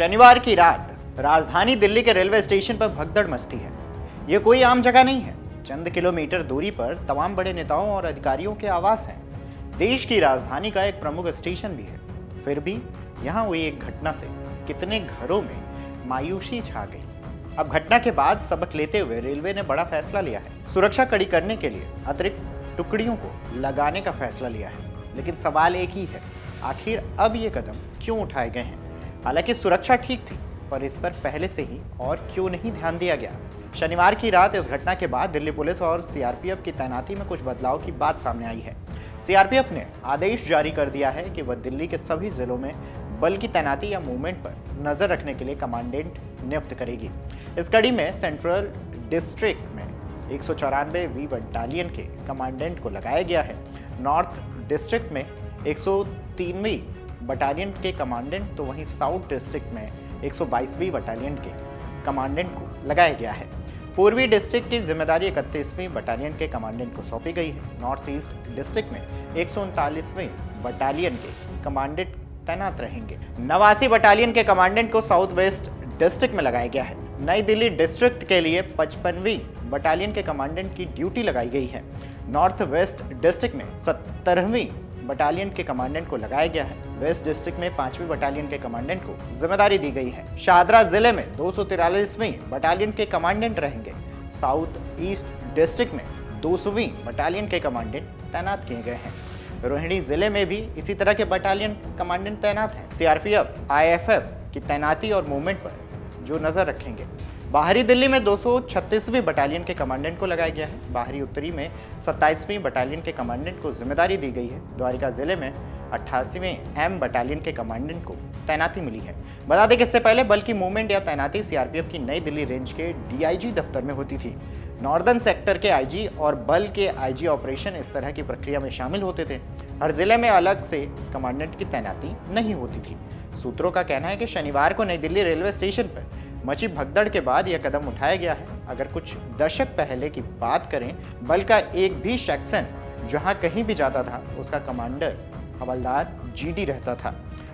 शनिवार की रात राजधानी दिल्ली के रेलवे स्टेशन पर भगदड़ मचती है। ये कोई आम जगह नहीं है। चंद किलोमीटर दूरी पर तमाम बड़े नेताओं और अधिकारियों के आवास हैं। देश की राजधानी का एक प्रमुख स्टेशन भी है। फिर भी यहाँ हुई एक घटना से कितने घरों में मायूसी छा गई। अब घटना के बाद सबक लेते हुए रेलवे ने बड़ा फैसला लिया है। सुरक्षा कड़ी करने के लिए अतिरिक्त टुकड़ियों को लगाने का फैसला लिया है। लेकिन सवाल एक ही है, आखिर अब ये कदम क्यों उठाए गए हैं? हालांकि सुरक्षा ठीक थी, पर इस पर पहले से ही और क्यों नहीं ध्यान दिया गया? शनिवार की रात इस घटना के बाद दिल्ली पुलिस और सीआरपीएफ की तैनाती में कुछ बदलाव की बात सामने आई है। सीआरपीएफ ने आदेश जारी कर दिया है कि वह दिल्ली के सभी जिलों में बल की तैनाती या मूवमेंट पर नजर रखने के लिए कमांडेंट नियुक्त करेगी। इस कड़ी में सेंट्रल डिस्ट्रिक्ट में 194वीं बटालियन के कमांडेंट को लगाया गया है। नॉर्थ डिस्ट्रिक्ट में 103वीं बटालियन के कमांडेंट, तो वहीं साउथ डिस्ट्रिक्ट में 122वीं बटालियन के कमांडेंट को लगाया गया है। पूर्वी डिस्ट्रिक्ट की जिम्मेदारी 31वीं बटालियन के कमांडेंट को सौंपी गई है। नॉर्थ ईस्ट डिस्ट्रिक्ट में 139वीं बटालियन के कमांडेंट तैनात रहेंगे। 89 बटालियन के कमांडेंट को साउथ वेस्ट डिस्ट्रिक्ट में लगाया गया है। नई दिल्ली डिस्ट्रिक्ट के लिए 55वीं बटालियन के कमांडेंट की ड्यूटी लगाई गई है। नॉर्थ वेस्ट डिस्ट्रिक्ट में 17वीं बटालियन के कमांडेंट को लगाया गया है। वेस्ट डिस्ट्रिक्ट में 5वीं बटालियन के कमांडेंट को जिम्मेदारी दी गई है। शाहदरा जिले में 243वीं बटालियन के कमांडेंट रहेंगे। साउथ ईस्ट डिस्ट्रिक्ट में 200वीं बटालियन के कमांडेंट तैनात किए गए हैं। रोहिणी जिले में भी इसी तरह के बटालियन कमांडेंट तैनात हैं। सीआरपीएफ, आईएफएफ की तैनाती और मूवमेंट पर जो नजर रखेंगे। बाहरी दिल्ली में 236वीं बटालियन के कमांडेंट को लगाया गया है। बाहरी उत्तरी में 27वीं बटालियन के कमांडेंट को जिम्मेदारी दी गई है। द्वारिका जिले में 88वें एम बटालियन के कमांडेंट को तैनाती मिली है। बता दें कि इससे पहले बल की मूवमेंट या तैनाती सीआरपीएफ की नई दिल्ली रेंज के डीआईजी दफ्तर में होती थी। नॉर्दर्न सेक्टर के आईजी और बल के आईजी ऑपरेशन इस तरह की प्रक्रिया में शामिल होते थे। हर जिले में अलग से कमांडेंट की तैनाती नहीं होती थी। सूत्रों का कहना है कि शनिवार को नई दिल्ली रेलवे स्टेशन पर मची भगदड़ के बाद यह कदम उठाया गया है। अगर कुछ दशक पहले की बात करें, बल का एक भी सेक्शन जहां कहीं भी जाता था, उसका कमांडर हवलदार जीडी रहता था।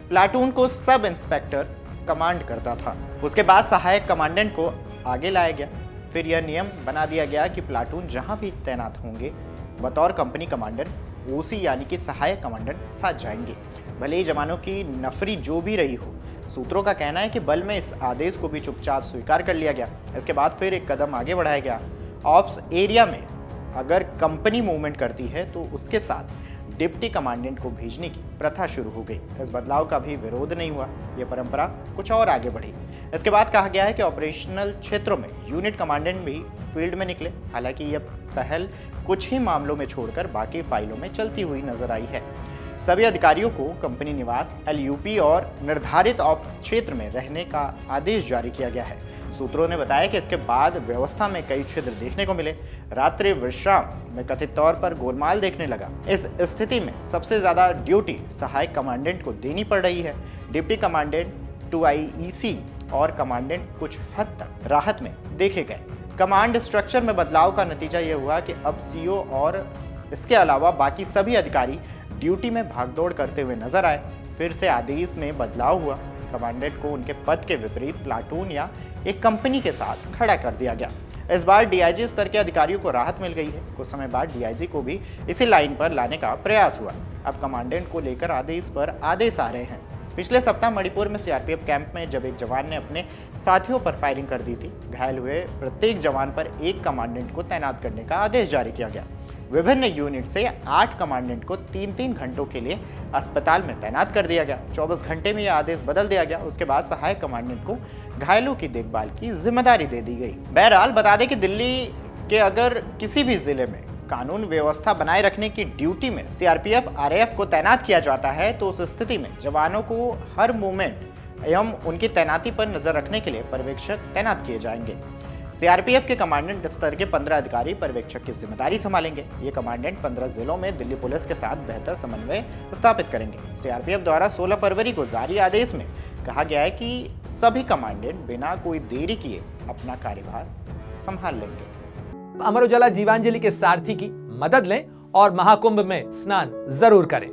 प्लाटून को सब इंस्पेक्टर कमांड करता था। उसके बाद सहायक कमांडेंट को आगे लाया गया। फिर यह नियम बना दिया गया कि प्लाटून जहां भी तैनात होंगे, बतौर कंपनी कमांडर ओसी यानी कि सहायक कमांडेंट साथ जाएंगे, भले ही जवानों की नफरी जो भी रही हो। सूत्रों का कहना है कि बल में इस आदेश को भी चुपचाप स्वीकार कर लिया गया। इसके बाद फिर एक कदम आगे बढ़ाया गया। ऑप्स एरिया में अगर कंपनी मूवमेंट करती है तो उसके साथ डिप्टी कमांडेंट को भेजने की प्रथा शुरू हो गई। इस बदलाव का भी विरोध नहीं हुआ। यह परंपरा कुछ और आगे बढ़ी। इसके बाद कहा गया है कि ऑपरेशनल क्षेत्रों में यूनिट कमांडेंट भी फील्ड में निकले। हालांकि यह पहल कुछ ही मामलों में छोड़कर बाकी फाइलों में चलती हुई नजर आई है। सभी अधिकारियों को कंपनी निवास, एलयूपी और निर्धारित ऑप्स क्षेत्र में रहने का आदेश जारी किया गया है। सूत्रों ने बताया कि इसके बाद व्यवस्था में कई छिद्र देखने को मिले। रात्रि विश्राम में कथित तौर पर गोलमाल देखने लगा। इस स्थिति में सबसे ज्यादा ड्यूटी सहायक कमांडेंट को देनी पड़ रही है। डिप्टी कमांडेंट 2IEC और कमांडेंट कुछ हद तक राहत में देखे गए। कमांड स्ट्रक्चर में बदलाव का नतीजा यह हुआ कि अब सीओ और इसके अलावा बाकी सभी अधिकारी ड्यूटी में भागदौड़ करते हुए नजर आए। फिर से आदेश में बदलाव हुआ। कमांडेंट को उनके पद के विपरीत प्लाटून या एक कंपनी के साथ खड़ा कर दिया गया। इस बार डीआईजी स्तर के अधिकारियों को राहत मिल गई है। कुछ समय बाद डीआईजी को भी इसी लाइन पर लाने का प्रयास हुआ। अब कमांडेंट को लेकर आदेश पर आदेश आ रहे हैं। पिछले सप्ताह मणिपुर में सीआरपीएफ कैंप में जब एक जवान ने अपने साथियों पर फायरिंग कर दी थी, घायल हुए प्रत्येक जवान पर एक कमांडेंट को तैनात करने का आदेश जारी किया गया। विभिन्न यूनिट से 8 कमांडेंट को 3-3 घंटों के लिए अस्पताल में तैनात कर दिया गया। 24 घंटे में यह आदेश बदल दिया गया। उसके बाद सहायक कमांडेंट को घायलों की देखभाल की जिम्मेदारी दे दी गई। बहरहाल बता दें कि दिल्ली के अगर किसी भी जिले में कानून व्यवस्था बनाए रखने की ड्यूटी में सीआरपीएफ, आरएएफ को तैनात किया जाता है, तो उस स्थिति में जवानों को हर मूवमेंट एवं उनकी तैनाती पर नजर रखने के लिए पर्यवेक्षक तैनात किए जाएंगे। सीआरपीएफ के कमांडेंट स्तर के 15 अधिकारी पर्यवेक्षक की जिम्मेदारी संभालेंगे। ये कमांडेंट 15 जिलों में दिल्ली पुलिस के साथ बेहतर समन्वय स्थापित करेंगे। सीआरपीएफ द्वारा 16 फरवरी को जारी आदेश में कहा गया है कि सभी कमांडेंट बिना कोई देरी किए अपना कार्यभार संभाल लेंगे। अमर उजाला जीवांजलि के सारथी की मदद लें और महाकुंभ में स्नान जरूर करें।